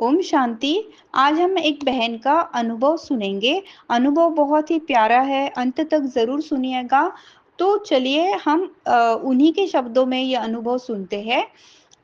ओम शांति। आज हम एक बहन का अनुभव सुनेंगे। अनुभव बहुत ही प्यारा है, अंत तक जरूर सुनिएगा। तो चलिए हम उन्हीं के शब्दों में ये अनुभव सुनते हैं।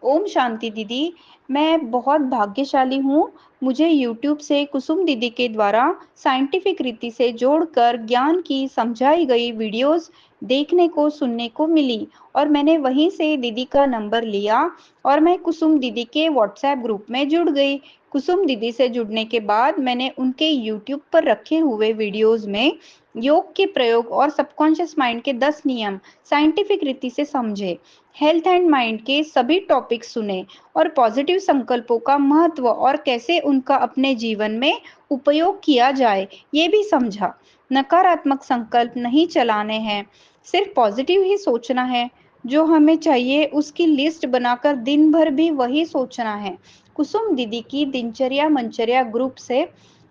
ओम शांति दीदी। मैं बहुत भाग्यशाली हूँ। मुझे YouTube से कुसुम दीदी के द्वारा साइंटिफिक रीति से जोड़कर ज्ञान की समझाई गई वीडियोस देखने को सुनने को मिली और मैंने वहीं से दीदी का नंबर लिया और मैं कुसुम दीदी के व्हाट्सएप ग्रुप में जुड़ गई। कुसुम दीदी से जुड़ने के बाद मैंने उनके YouTube पर रखे हुए वीडियोस में योग के प्रयोग और सबकॉन्शियस माइंड के 10 नियम साइंटिफिक रीति से समझे, हेल्थ एंड माइंड के सभी टॉपिक सुने और पॉजिटिव संकल्पों का महत्व और कैसे उनका अपने जीवन में उपयोग किया जाए ये भी समझा। नकारात्मक संकल्प नहीं चलाने हैं, सिर्फ पॉजिटिव ही सोचना है। जो हमें चाहिए उसकी लिस्ट बनाकर दिन भर भी वही सोचना है। कुसुम दीदी की दिनचर्या मंचर्या ग्रुप से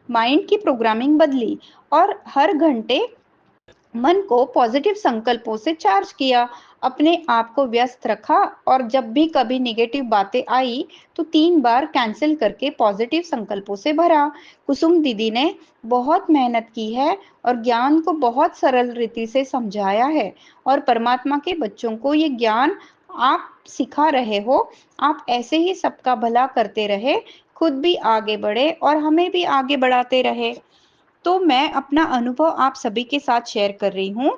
माइंड की प्रोग्रामिंग बदली और हर घंटे मन को पॉजिटिव संकल्पों से चार्ज किया, अपने आप को व्यस्त रखा और जब भी कभी नेगेटिव बातें आई तो 3 बार कैंसिल करके पॉजिटिव संकल्पों से भरा। कुसुम दीदी ने बहुत मेहनत की है और ज्ञान को बहुत सरल रीति से समझाया है और परमात्मा के बच्चों को ये ज्ञान आप सिखा रहे हो। आप ऐसे ही सबका भला करते रहे, खुद भी आगे बढ़े और हमें भी आगे बढ़ाते रहे। तो मैं अपना अनुभव आप सभी के साथ शेयर कर रही हूँ।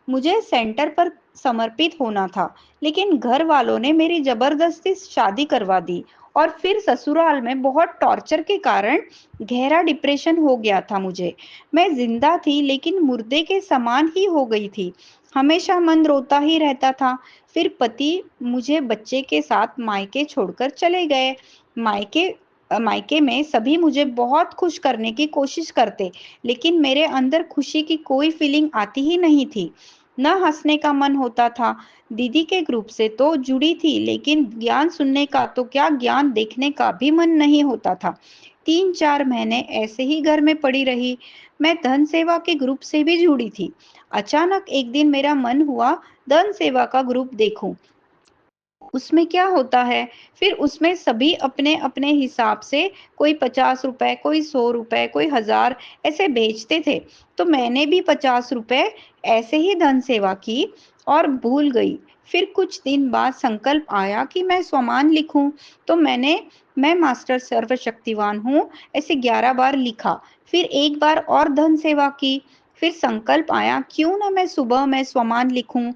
मुझे सेंटर पर समर्पित होना था, लेकिन घर वालों ने मेरी जबरदस्ती शादी करवा दी और फिर ससुराल में बहुत टॉर्चर के कारण गहरा डिप्रेशन हो गया था मुझे। मैं जिंदा थी लेकिन मुर्दे के समान ही हो गई थी। हमेशा मन रोता ही रहता था। फिर पति मुझे बच्चे के साथ मायके छोड़कर चले गए। मायके मायके में सभी मुझे बहुत खुश करने की कोशिश करते, लेकिन मेरे अंदर खुशी की कोई फीलिंग आती ही नहीं थी। न हंसने का मन होता था। दीदी के ग्रुप से तो जुड़ी थी, लेकिन ज्ञान सुनने का तो क्या, ज्ञान देखने का भी मन नहीं होता था। 3-4 महीने ऐसे ही घर में पड़ी रही। मैं धन सेवा के ग्रुप से भी जुड़ी थी। अचानक एक दिन मेरा मन हुआ धन सेवा का ग्रुप देखूं, उसमें क्या होता है। फिर उसमें सभी अपने अपने हिसाब से, कोई 50 रुपए, कोई 100 रुपए, कोई 1000 ऐसे बेचते थे। तो मैंने भी 50 रुपए ऐसे ही धन सेवा की और भूल गई। फिर कुछ दिन बाद संकल्प आया कि मैं स्वमान लिखूं। तो मैं मास्टर सर्वशक्तिवान हूँ ऐसे 11 बार लिखा। फिर एक बार और धन सेवा की। फिर संकल्प आया क्यों ना मैं सुबह में स्वमान लिखूं।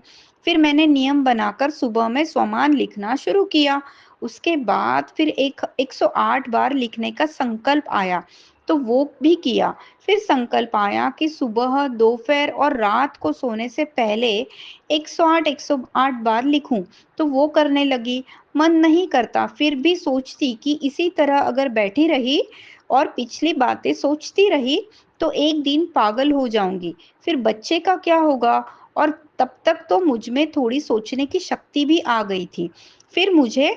फिर मैंने नियम बनाकर सुबह में स्वमान लिखना शुरू किया। उसके बाद फिर 108 बार लिखने का संकल्प आया, तो वो भी किया। फिर संकल्प आया कि सुबह, दोपहर और रात को सोने से पहले 108 बार लिखूं, तो वो करने लगी। मन नहीं करता, फिर भी सोचती कि इसी तरह अगर बैठी रही और पिछली बातें सोचती रही तो एक दिन पागल हो जाऊंगी। फिर बच्चे का क्या होगा। और तब तक तो मुझ में थोड़ी सोचने की शक्ति भी आ गई थी। फिर मुझे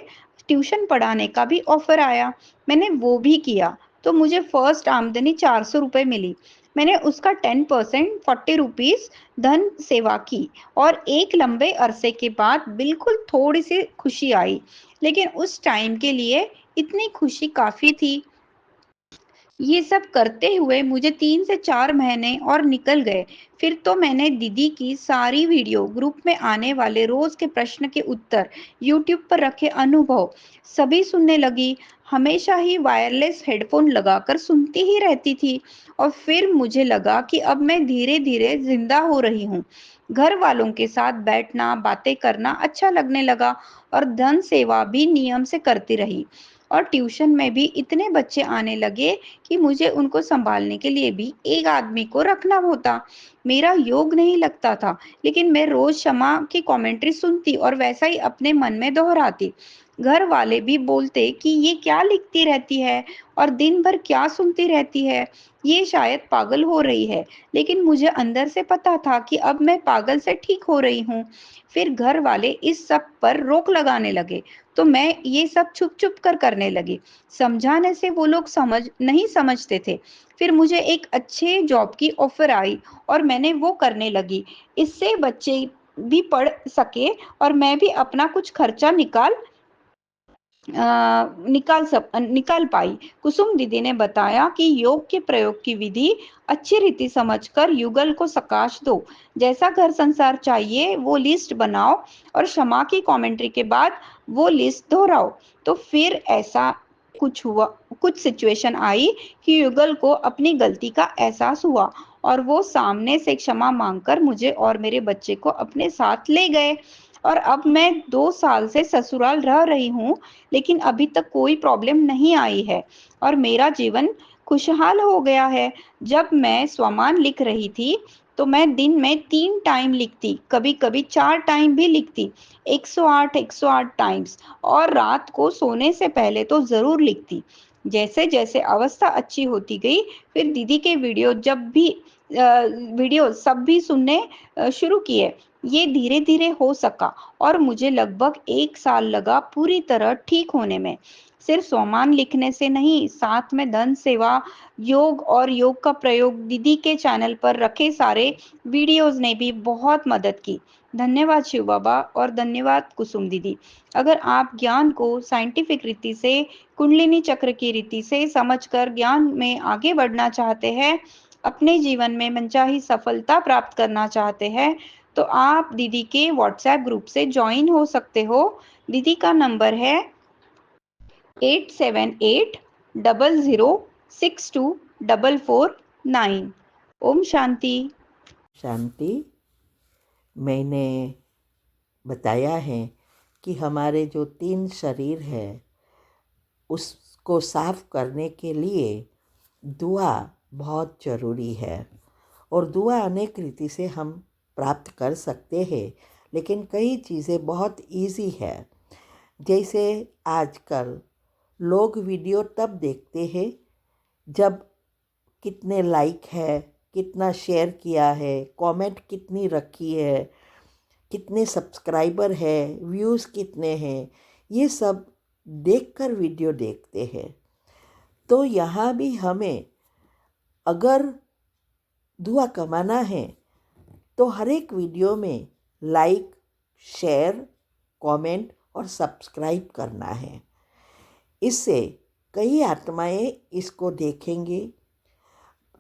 ट्यूशन पढ़ाने का भी ऑफर आया, मैंने वो भी किया। तो मुझे फर्स्ट आमदनी 400 रुपए मिली। मैंने उसका 10% 40 रुपीज धन सेवा की और एक लंबे अरसे के बाद बिल्कुल थोड़ी सी खुशी आई, लेकिन उस टाइम के लिए इतनी खुशी काफी थी। ये सब करते हुए मुझे 3 से 4 महीने और निकल गए। फिर तो मैंने दीदी की सारी वीडियो, ग्रुप में आने वाले रोज के प्रश्न के उत्तर, यूट्यूब पर रखे अनुभव सभी सुनने लगी। हमेशा ही वायरलेस हेडफोन लगाकर सुनती ही रहती थी और फिर मुझे लगा कि अब मैं धीरे धीरे जिंदा हो रही हूँ। घर वालों के साथ बैठना, बातें करना अच्छा लगने लगा और धन सेवा भी नियम से करती रही। और ट्यूशन में भी इतने बच्चे आने लगे कि मुझे उनको संभालने के लिए भी एक आदमी को रखना होता। मेरा योग नहीं लगता था, लेकिन मैं रोज शमा की कमेंट्री सुनती और वैसा ही अपने मन में दोहराती। घर वाले भी बोलते कि ये क्या लिखती रहती है और दिन भर क्या सुनती रहती है, ये शायद पागल हो रही है। लेकिन मुझे अंदर से पता था कि अब मैं पागल से ठीक हो रही हूँ। फिर घर वाले इस सब पर रोक लगाने लगे, तो मैं ये सब छुप छुप कर करने लगी। समझाने से वो लोग नहीं समझते थे। फिर मुझे एक अच्छे जॉब की ऑफर आई और मैंने वो करने लगी। इससे बच्चे भी पढ़ सके और मैं भी अपना कुछ खर्चा निकाल निकाल पाई। कुसुम दीदी ने बताया कि योग के प्रयोग की विधि अच्छी रीति समझकर युगल को सकाश दो। जैसा घर संसार चाहिए वो लिस्ट बनाओ और क्षमा की कमेंट्री के बाद वो लिस्ट दोहराओ। तो फिर ऐसा कुछ सिचुएशन आई कि युगल को अपनी गलती का एहसास हुआ और वो सामने से क्षमा मांगकर मुझे और मेरे बच्चे को अपने साथ ले गए। और अब मैं 2 साल से ससुराल रह रही हूँ, लेकिन अभी तक कोई प्रॉब्लम नहीं आई है और मेरा जीवन खुशहाल हो गया है। जब मैं स्वमान लिख रही थी तो मैं दिन में 3 टाइम लिखती, कभी कभी 4 टाइम भी लिखती, 108 टाइम्स, और रात को सोने से पहले तो जरूर लिखती। जैसे जैसे अवस्था अच्छी होती गई, फिर दीदी के वीडियो सब भी सुनने शुरू किए। ये धीरे धीरे हो सका और मुझे लगभग 1 साल लगा पूरी तरह ठीक होने में। सिर्फ सोमान लिखने से नहीं, साथ में धन सेवा, योग और योग का प्रयोग दीदी के चैनल पर रखे सारे वीडियोस ने भी बहुत मदद की। धन्यवाद शिव बाबा और धन्यवाद कुसुम दीदी। अगर आप ज्ञान को साइंटिफिक रीति से, कुंडलिनी चक्र की रीति से समझकर ज्ञान में आगे बढ़ना चाहते हैं, अपने जीवन में मनचाही सफलता प्राप्त करना चाहते हैं, तो आप दीदी के व्हाट्सएप ग्रुप से ज्वाइन हो सकते हो। दीदी का नंबर है 8780062449। ओम शांति। शांति। मैंने बताया है कि हमारे जो 3 शरीर है उसको साफ करने के लिए दुआ बहुत ज़रूरी है और दुआ अनेक रीति से हम प्राप्त कर सकते हैं, लेकिन कई चीज़ें बहुत इजी है। जैसे आजकल लोग वीडियो तब देखते हैं जब कितने लाइक है, कितना शेयर किया है, कमेंट कितनी रखी है, कितने सब्सक्राइबर है, व्यूज़ कितने हैं, ये सब देखकर वीडियो देखते हैं। तो यहाँ भी हमें अगर दुआ कमाना है तो हर एक वीडियो में लाइक, शेयर, कमेंट और सब्सक्राइब करना है। इससे कई आत्माएं इसको देखेंगे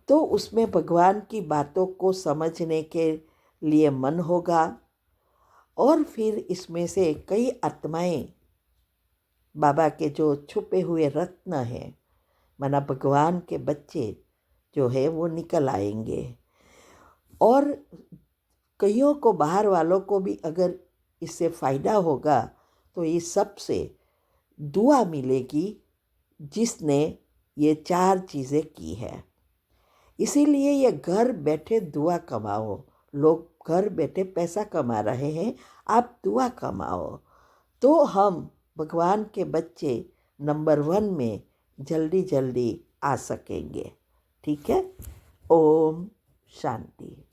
तो उसमें भगवान की बातों को समझने के लिए मन होगा और फिर इसमें से कई आत्माएं बाबा के जो छुपे हुए रत्न हैं, माना भगवान के बच्चे जो है वो निकल आएंगे। और कईयों को, बाहर वालों को भी अगर इससे फ़ायदा होगा तो इस सब से दुआ मिलेगी जिसने ये 4 चीज़ें की है। इसीलिए ये घर बैठे दुआ कमाओ। लोग घर बैठे पैसा कमा रहे हैं, आप दुआ कमाओ तो हम भगवान के बच्चे नंबर 1 में जल्दी जल्दी आ सकेंगे। ठीक है। ओम शांति।